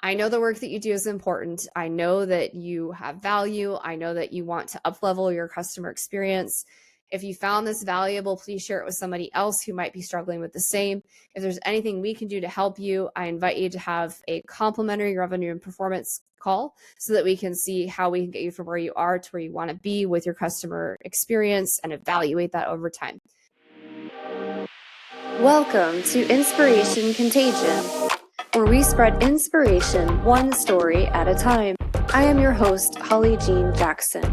I know the work that you do is important. I know that you have value. I know that you want to up-level your customer experience. If you found this valuable, please share it with somebody else who might be struggling with the same. If there's anything we can do to help you, I invite you to have a complimentary revenue and performance call so that we can see how we can get you from where you are to where you want to be with your customer experience and evaluate that over time. Welcome to Inspiration Contagion, where we spread inspiration one story at a time. I am your host, Holly Jean Jackson.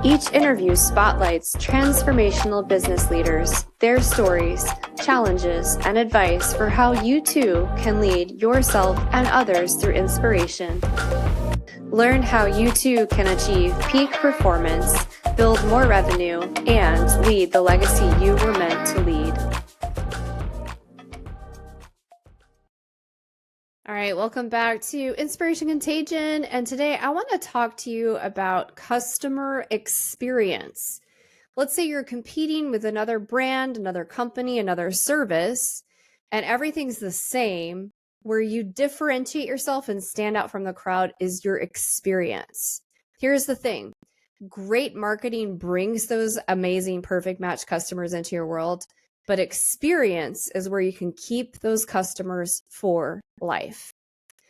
Each interview spotlights transformational business leaders, their stories, challenges, and advice for how you too can lead yourself and others through inspiration. Learn how you too can achieve peak performance, build more revenue, and lead the legacy you were meant to lead. All right, welcome back to Inspiration Contagion. And today I want to talk to you about customer experience. Let's say you're competing with another brand, another company, another service, and everything's the same. Where you differentiate yourself and stand out from the crowd is your experience. Here's the thing. Great marketing brings those amazing, perfect match customers into your world. But experience is where you can keep those customers for life.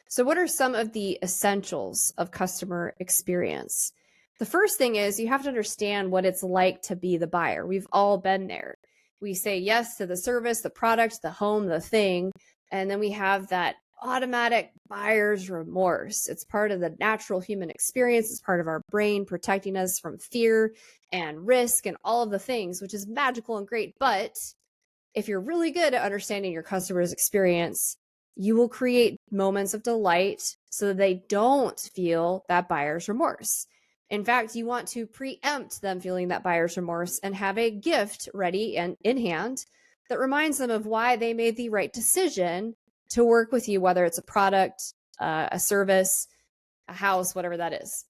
So what are some of the essentials of customer experience? The first thing is you have to understand what it's like to be the buyer. We've all been there. We say yes to the service, the product, the home, the thing, and then we have that automatic buyer's remorse. It's part of the natural human experience. It's part of our brain protecting us from fear and risk and all of the things, which is magical and great. But if you're really good at understanding your customer's experience, you will create moments of delight so that they don't feel that buyer's remorse. In fact, you want to preempt them feeling that buyer's remorse and have a gift ready and in hand that reminds them of why they made the right decision to work with you, whether it's a product, a service, a house, whatever that is.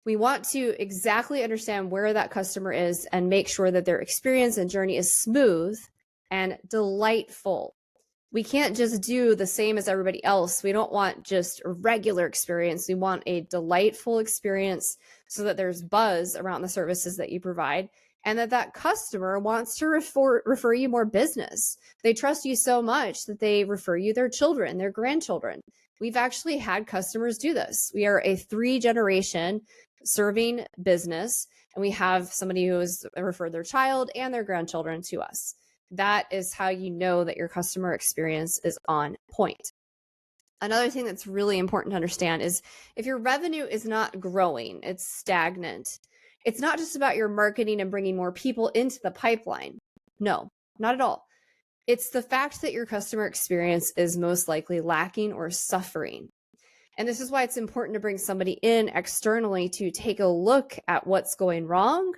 We want to exactly understand where that customer is and make sure that their experience and journey is smooth and delightful. We can't just do the same as everybody else. We don't want just a regular experience. We want a delightful experience so that there's buzz around the services that you provide and that customer wants to refer you more business. They trust you so much that they refer you their children, their grandchildren. We've actually had customers do this. We are a 3-generation serving business, and we have somebody who has referred their child and their grandchildren to us. That is how you know that your customer experience is on point. Another thing that's really important to understand is if your revenue is not growing, it's stagnant, it's not just about your marketing and bringing more people into the pipeline. No, not at all. It's the fact that your customer experience is most likely lacking or suffering. And this is why it's important to bring somebody in externally to take a look at what's going wrong,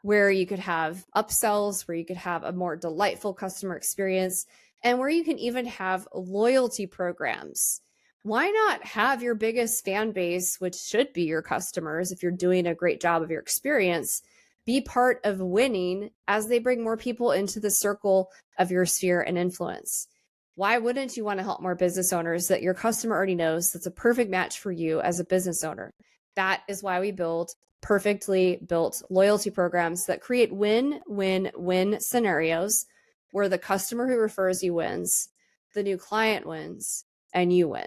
where you could have upsells, where you could have a more delightful customer experience, and where you can even have loyalty programs. Why not have your biggest fan base, which should be your customers, if you're doing a great job of your experience, be part of winning as they bring more people into the circle of your sphere and influence? Why wouldn't you want to help more business owners that your customer already knows that's a perfect match for you as a business owner? That is why we build perfectly built loyalty programs that create win-win-win scenarios where the customer who refers you wins, the new client wins, and you win.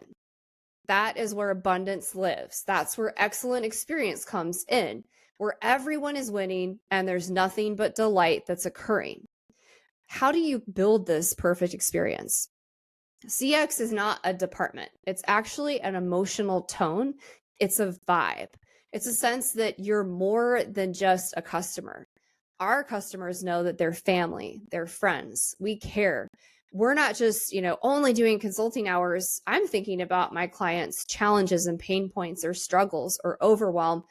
That is where abundance lives. That's where excellent experience comes in, where everyone is winning and there's nothing but delight that's occurring. How do you build this perfect experience? CX is not a department. It's actually an emotional tone. It's a vibe. It's a sense that you're more than just a customer. Our customers know that they're family, they're friends. We care. We're not just, only doing consulting hours. I'm thinking about my clients' challenges and pain points or struggles or overwhelm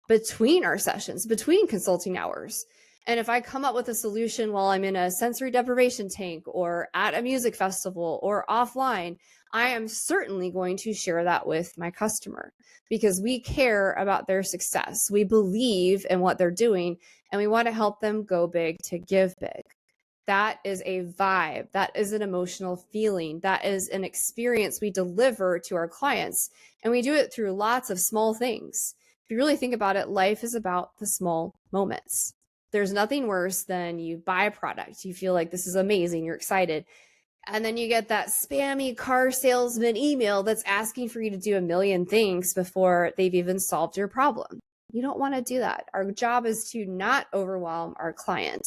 between our sessions, between consulting hours. And if I come up with a solution while I'm in a sensory deprivation tank or at a music festival or offline, I am certainly going to share that with my customer because we care about their success. We believe in what they're doing and we want to help them go big to give big. That is a vibe. That is an emotional feeling. That is an experience we deliver to our clients. And we do it through lots of small things. If you really think about it, life is about the small moments. There's nothing worse than you buy a product. You feel like this is amazing. You're excited. And then you get that spammy car salesman email that's asking for you to do a million things before they've even solved your problem. You don't want to do that. Our job is to not overwhelm our client.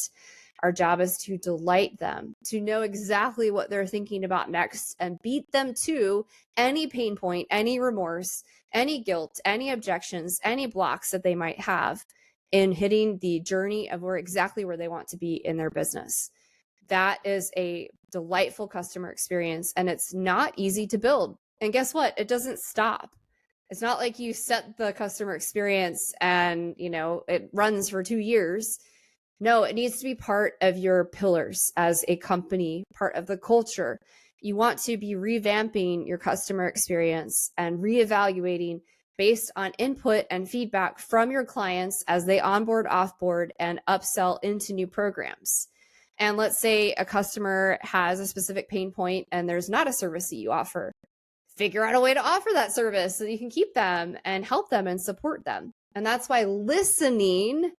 Our job is to delight them, to know exactly what they're thinking about next and beat them to any pain point, any remorse, any guilt, any objections, any blocks that they might have in hitting the journey of exactly where they want to be in their business. That is a delightful customer experience, and it's not easy to build. And guess what? It doesn't stop. It's not like you set the customer experience and, it runs for 2 years. No, it needs to be part of your pillars as a company, part of the culture. You want to be revamping your customer experience and reevaluating based on input and feedback from your clients as they onboard, offboard, and upsell into new programs. And let's say a customer has a specific pain point and there's not a service that you offer. Figure out a way to offer that service so that you can keep them and help them and support them. And that's why listening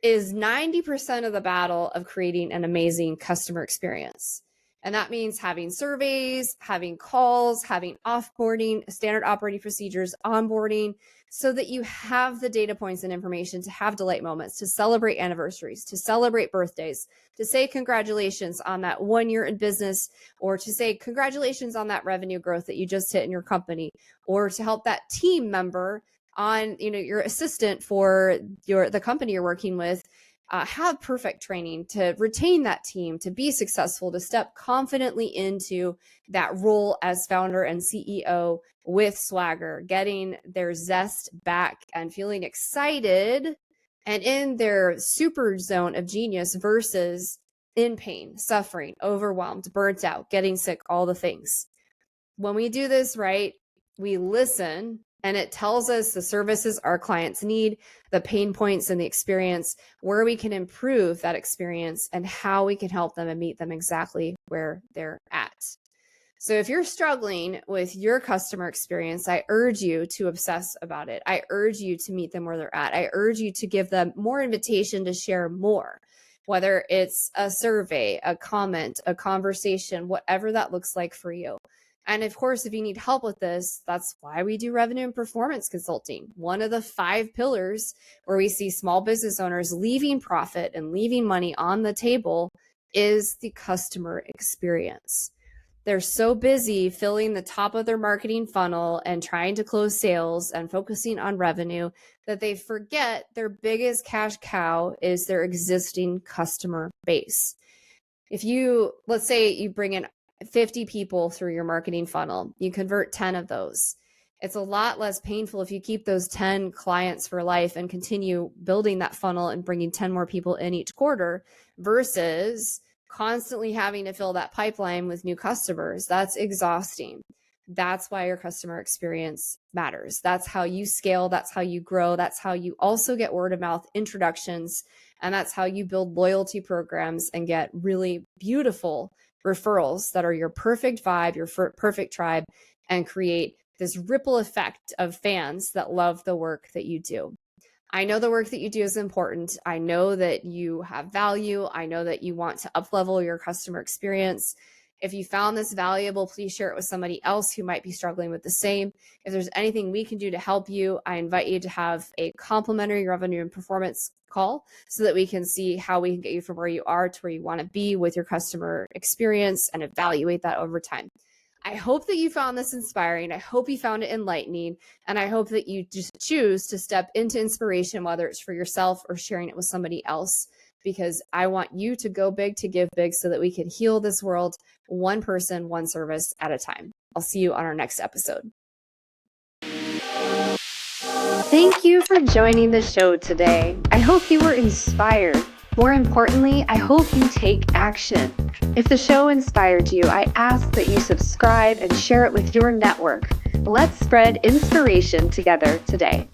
is 90% of the battle of creating an amazing customer experience. And that means having surveys, having calls, having offboarding, standard operating procedures, onboarding, so that you have the data points and information to have delight moments, to celebrate anniversaries, to celebrate birthdays, to say congratulations on that 1 year in business, or to say congratulations on that revenue growth that you just hit in your company, or to help that team member on, your assistant for the company you're working with, have perfect training to retain that team, to be successful, to step confidently into that role as founder and CEO with swagger, getting their zest back and feeling excited and in their super zone of genius versus in pain, suffering, overwhelmed, burnt out, getting sick, all the things. When we do this right, we listen, and it tells us the services our clients need, the pain points and the experience, where we can improve that experience, and how we can help them and meet them exactly where they're at. So if you're struggling with your customer experience, I urge you to obsess about it. I urge you to meet them where they're at. I urge you to give them more invitation to share more, whether it's a survey, a comment, a conversation, whatever that looks like for you. And of course, if you need help with this, that's why we do revenue and performance consulting. One of the 5 pillars where we see small business owners leaving profit and leaving money on the table is the customer experience. They're so busy filling the top of their marketing funnel and trying to close sales and focusing on revenue that they forget their biggest cash cow is their existing customer base. If let's say you bring in 50 people through your marketing funnel, you convert 10 of those. It's a lot less painful if you keep those 10 clients for life and continue building that funnel and bringing 10 more people in each quarter versus constantly having to fill that pipeline with new customers. That's exhausting. That's why your customer experience matters. That's how you scale. That's how you grow. That's how you also get word of mouth introductions. And that's how you build loyalty programs and get really beautiful referrals that are your perfect vibe, your perfect tribe, and create this ripple effect of fans that love the work that you do. I know the work that you do is important. I know that you have value. I know that you want to up-level your customer experience. If you found this valuable, please share it with somebody else who might be struggling with the same. If there's anything we can do to help you, I invite you to have a complimentary revenue and performance call so that we can see how we can get you from where you are to where you want to be with your customer experience and evaluate that over time. I hope that you found this inspiring. I hope you found it enlightening. And I hope that you just choose to step into inspiration, whether it's for yourself or sharing it with somebody else, because I want you to go big to give big so that we can heal this world one person, one service at a time. I'll see you on our next episode. Thank you for joining the show today. I hope you were inspired. More importantly, I hope you take action. If the show inspired you, I ask that you subscribe and share it with your network. Let's spread inspiration together today.